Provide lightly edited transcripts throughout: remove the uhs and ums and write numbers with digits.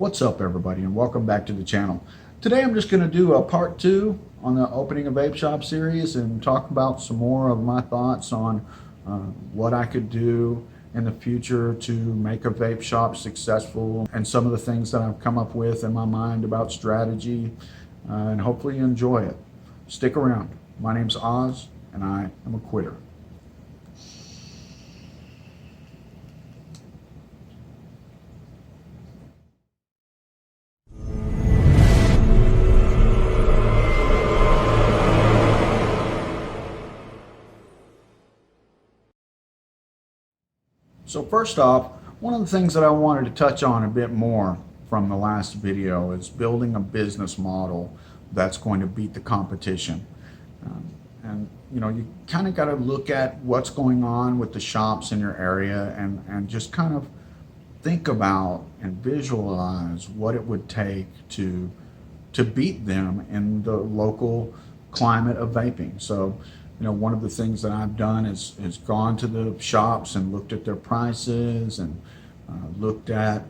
What's up, everybody, and welcome back to the channel. Today I'm just going to do a part 2 on the opening a vape shop series and talk about some more of my thoughts on what I could do in the future to make a vape shop successful, and some of the things that I've come up with in my mind about strategy, and hopefully you enjoy it. Stick around. My name's Oz, and I am a quitter. So first off, one of the things that I wanted to touch on a bit more from the last video is building a business model that's going to beat the competition. And you know, you kind of got to look at what's going on with the shops in your area and just kind of think about and visualize what it would take to beat them in the local climate of vaping. So, you know, one of the things that I've done is gone to the shops and looked at their prices and looked at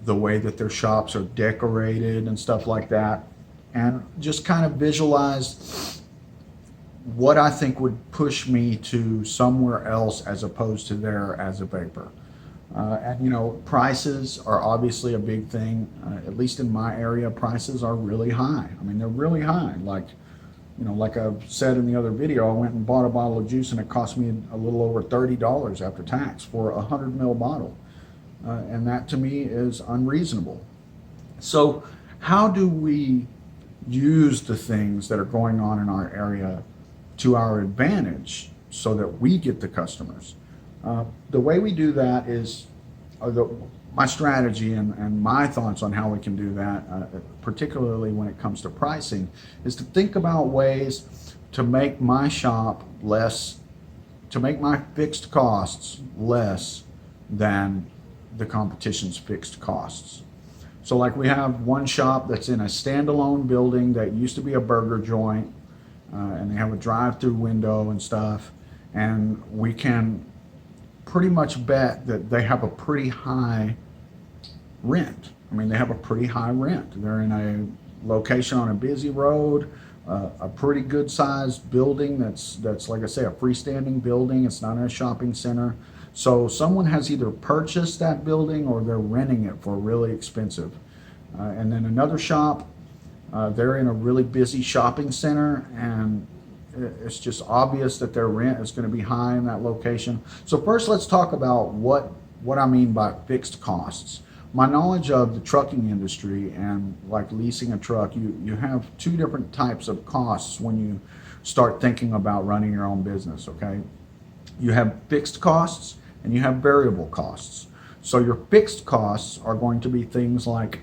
the way that their shops are decorated and stuff like that, and just kind of visualized what I think would push me to somewhere else as opposed to there as a vapor. And you know, prices are obviously a big thing. At least in my area, prices are really high. I mean, they're really high. Like, you know, like I've said in the other video, I went and bought a bottle of juice and it cost me a little over $30 after tax for a 100 ml bottle. And that to me is unreasonable. So how do we use the things that are going on in our area to our advantage so that we get the customers? The way we do that is, my strategy and my thoughts on how we can do that, particularly when it comes to pricing, is to think about ways to make my shop less, to make my fixed costs less than the competition's fixed costs. So like, we have one shop that's in a standalone building that used to be a burger joint, and they have a drive-through window and stuff, and we can pretty much bet that they have a pretty high rent. I mean, they have a pretty high rent. They're in a location on a busy road, a pretty good sized building that's like I say, a freestanding building. It's not in a shopping center. So someone has either purchased that building or they're renting it for really expensive. And then another shop, they're in a really busy shopping center, and it's just obvious that their rent is going to be high in that location. So first, let's talk about what I mean by fixed costs. My knowledge of the trucking industry and like leasing a truck, you have two different types of costs when you start thinking about running your own business, okay? You have fixed costs and you have variable costs. So your fixed costs are going to be things like,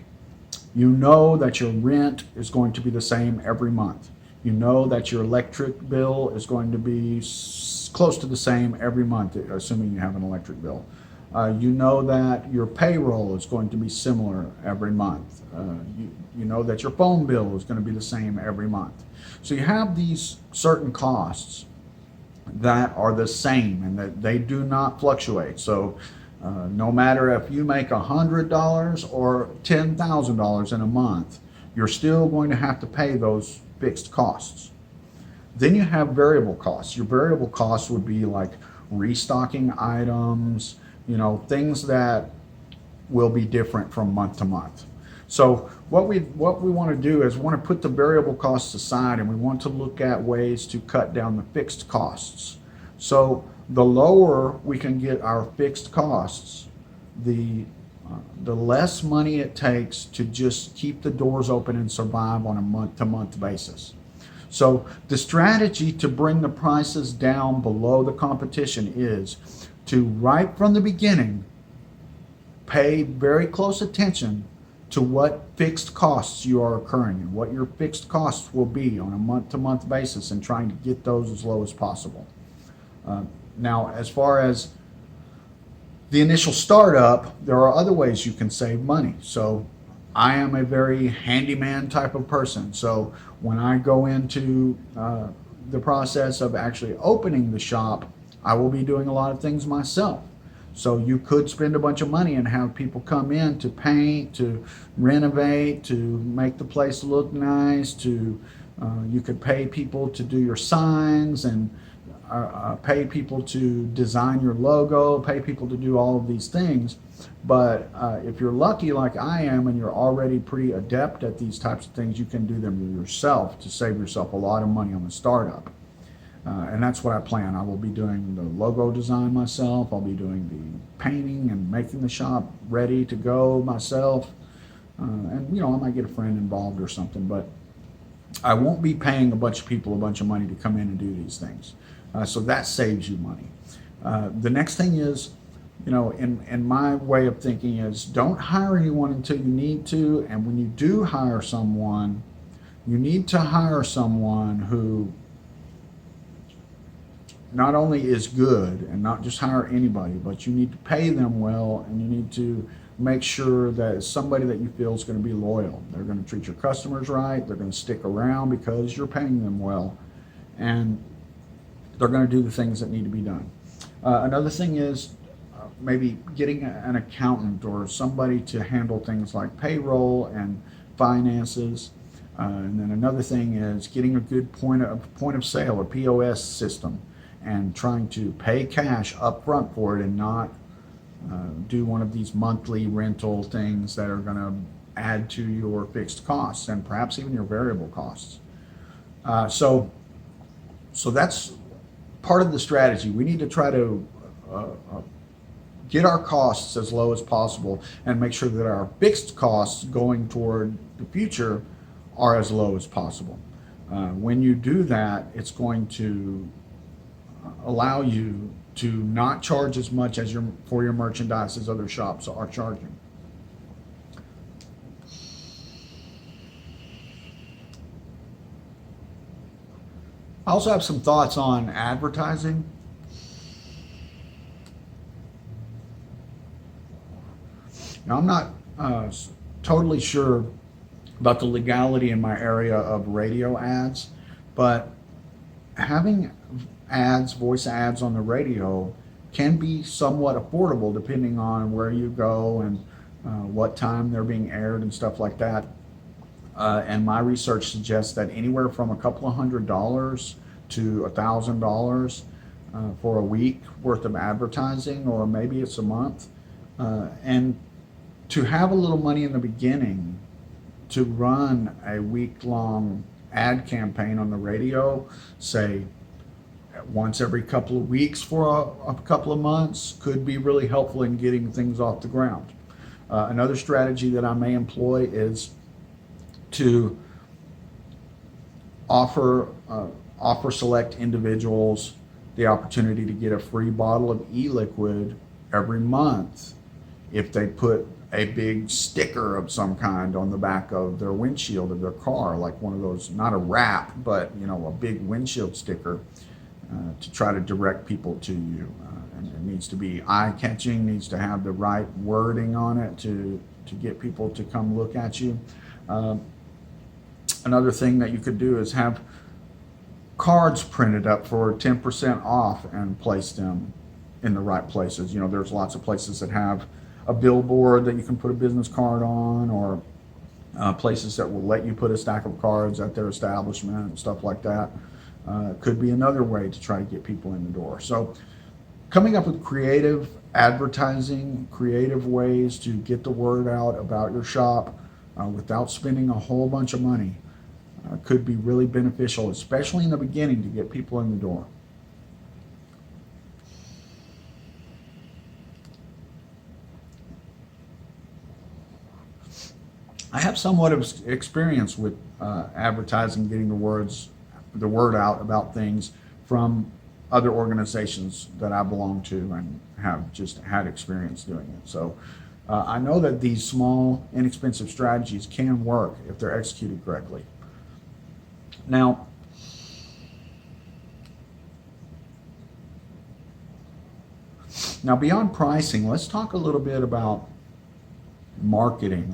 you know that your rent is going to be the same every month. You know that your electric bill is going to be close to the same every month, assuming you have an electric bill. You know that your payroll is going to be similar every month. You know that your phone bill is going to be the same every month. So you have these certain costs that are the same and that they do not fluctuate. So no matter if you make $100 or $10,000 in a month, you're still going to have to pay those fixed costs. Then you have variable costs. Your variable costs would be like restocking items, you know, things that will be different from month to month. So what we want to do is we want to put the variable costs aside, and we want to look at ways to cut down the fixed costs. So the lower we can get our fixed costs, the less money it takes to just keep the doors open and survive on a month-to-month basis. So the strategy to bring the prices down below the competition is to, right from the beginning, pay very close attention to what fixed costs you are incurring and what your fixed costs will be on a month-to-month basis, and trying to get those as low as possible. Now, as far as the initial startup, there are other ways you can save money. So I am a very handyman type of person. So when I go into the process of actually opening the shop, I will be doing a lot of things myself. So you could spend a bunch of money and have people come in to paint, to renovate, to make the place look nice, you could pay people to do your signs, and pay people to design your logo, pay people to do all of these things. But if you're lucky like I am and you're already pretty adept at these types of things, you can do them yourself to save yourself a lot of money on the startup. And that's what I plan. I will be doing the logo design myself. I'll be doing the painting and making the shop ready to go myself. And I might get a friend involved or something, but I won't be paying a bunch of people a bunch of money to come in and do these things. So that saves you money. The next thing is, in my way of thinking is, don't hire anyone until you need to. And when you do hire someone, you need to hire someone who not only is good, and not just hire anybody, but you need to pay them well, and you need to make sure that it's somebody that you feel is going to be loyal. They're going to treat your customers right. They're going to stick around because you're paying them well, and they're going to do the things that need to be done. Another thing is maybe getting an accountant or somebody to handle things like payroll and finances. And then another thing is getting a good point of sale, a POS system, and trying to pay cash up front for it, and not do one of these monthly rental things that are going to add to your fixed costs and perhaps even your variable costs. So that's part of the strategy. We need to try to get our costs as low as possible and make sure that our fixed costs going toward the future are as low as possible. When you do that, it's going to allow you to not charge as much for your merchandise as other shops are charging. I also have some thoughts on advertising. Now, I'm not totally sure about the legality in my area of radio ads, but having voice ads on the radio can be somewhat affordable depending on where you go and what time they're being aired and stuff like that. And my research suggests that anywhere from a couple of $100s to $1,000 for a week worth of advertising, or maybe it's a month. And to have a little money in the beginning to run a week-long ad campaign on the radio, say once every couple of weeks for a couple of months, could be really helpful in getting things off the ground. Another strategy that I may employ is to offer select individuals the opportunity to get a free bottle of e-liquid every month if they put a big sticker of some kind on the back of their windshield of their car, like one of those, not a wrap, but a big windshield sticker, to try to direct people to you. And it needs to be eye-catching, needs to have the right wording on it to get people to come look at you. Another thing that you could do is have cards printed up for 10% off and place them in the right places. There's lots of places that have a billboard that you can put a business card on, or places that will let you put a stack of cards at their establishment and stuff like that. Could be another way to try to get people in the door. So coming up with creative advertising, creative ways to get the word out about your shop without spending a whole bunch of money could be really beneficial, especially in the beginning, to get people in the door. I have somewhat of experience with advertising, getting the word out about things from other organizations that I belong to and have just had experience doing it. So I know that these small, inexpensive strategies can work if they're executed correctly. Now, beyond pricing, let's talk a little bit about marketing,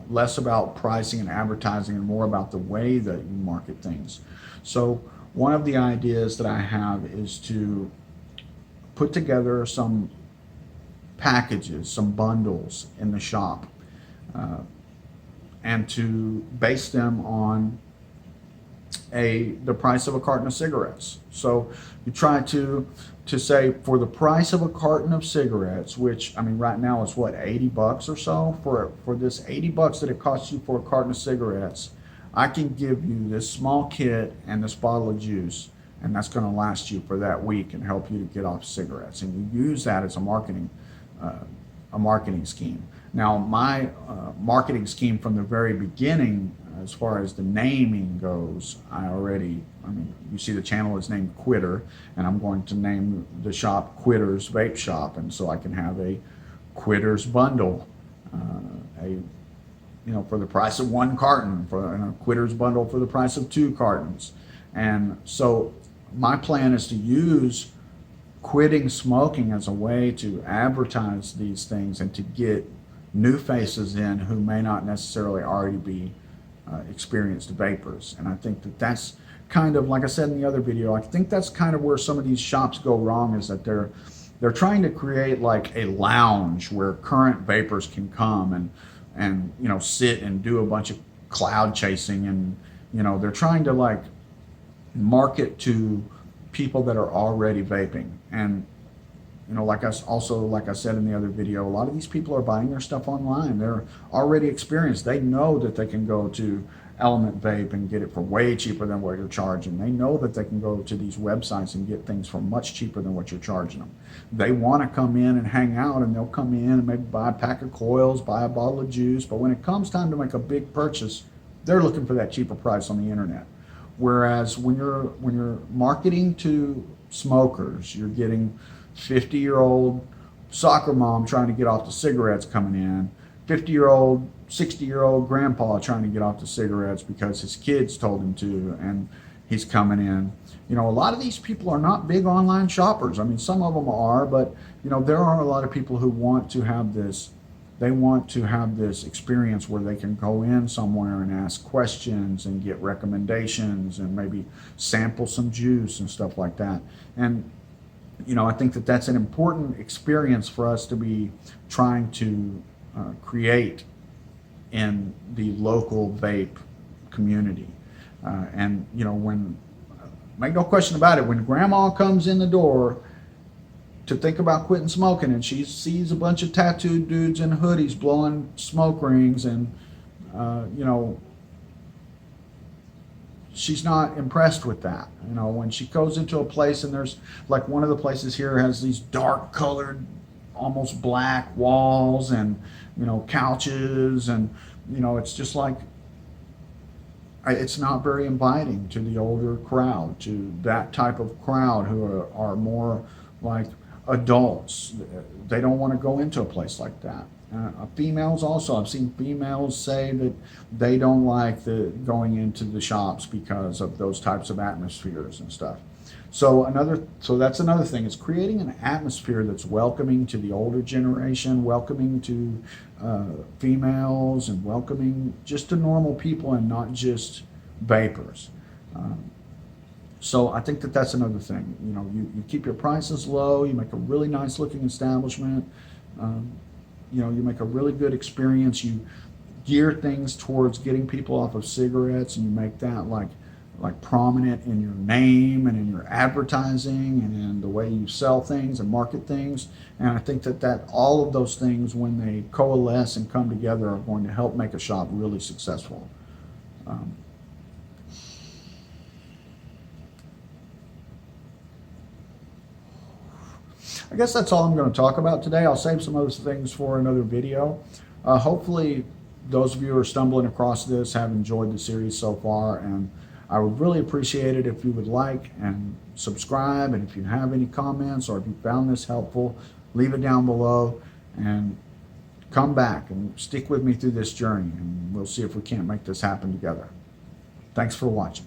less about pricing and advertising and more about the way that you market things. So one of the ideas that I have is to put together some packages, some bundles in the shop, and to base them on the price of a carton of cigarettes. So you try to say, for the price of a carton of cigarettes, which, I mean, right now is what, $80 or so, for this $80 that it costs you for a carton of cigarettes, I can give you this small kit and this bottle of juice, and that's going to last you for that week and help you to get off cigarettes. And you use that as a marketing scheme. Now, my marketing scheme from the very beginning, as far as the naming goes, you see the channel is named Quitter, and I'm going to name the shop Quitter's Vape Shop, and so I can have a Quitter's bundle, for the price of one carton, for a Quitter's bundle for the price of 2 cartons. And so my plan is to use quitting smoking as a way to advertise these things and to get new faces in who may not necessarily already be experienced vapors. And I think that that's kind of, like I said in the other video, I think that's kind of where some of these shops go wrong, is that they're trying to create like a lounge where current vapors can come and sit and do a bunch of cloud chasing, and they're trying to like market to people that are already vaping. And like I said in the other video, a lot of these people are buying their stuff online. They're already experienced. They know that they can go to Element Vape and get it for way cheaper than what you're charging. They know that they can go to these websites and get things for much cheaper than what you're charging them. They want to come in and hang out, and they'll come in and maybe buy a pack of coils, buy a bottle of juice, but when it comes time to make a big purchase, they're looking for that cheaper price on the internet. Whereas when you're marketing to smokers, you're getting 50-year-old soccer mom trying to get off the cigarettes coming in, 50-year-old, 60-year-old grandpa trying to get off the cigarettes because his kids told him to, and he's coming in. A lot of these people are not big online shoppers. I mean, some of them are, but there are a lot of people who want to have this. They want to have this experience where they can go in somewhere and ask questions and get recommendations and maybe sample some juice and stuff like that. And I think that that's an important experience for us to be trying to create in the local vape community. And make no question about it, when grandma comes in the door to think about quitting smoking and she sees a bunch of tattooed dudes in hoodies blowing smoke rings, and she's not impressed with that. When she goes into a place, and there's like one of the places here has these dark colored, almost black walls, and couches, and it's just like, it's not very inviting to the older crowd, to that type of crowd who are more like adults. They don't want to go into a place like that. Females also, I've seen females say that they don't like going into the shops because of those types of atmospheres and stuff. So that's another thing. It's creating an atmosphere that's welcoming to the older generation, welcoming to females, and welcoming just to normal people and not just vapors. So I think that that's another thing. You keep your prices low, you make a really nice looking establishment, you make a really good experience, you gear things towards getting people off of cigarettes, and you make that like prominent in your name and in your advertising and in the way you sell things and market things. And I think that all of those things, when they coalesce and come together, are going to help make a shop really successful. I guess that's all I'm going to talk about today. I'll save some other things for another video. Hopefully those of you who are stumbling across this have enjoyed the series so far, and I would really appreciate it if you would like and subscribe, and if you have any comments or if you found this helpful, leave it down below, and come back and stick with me through this journey, and we'll see if we can't make this happen together. Thanks for watching.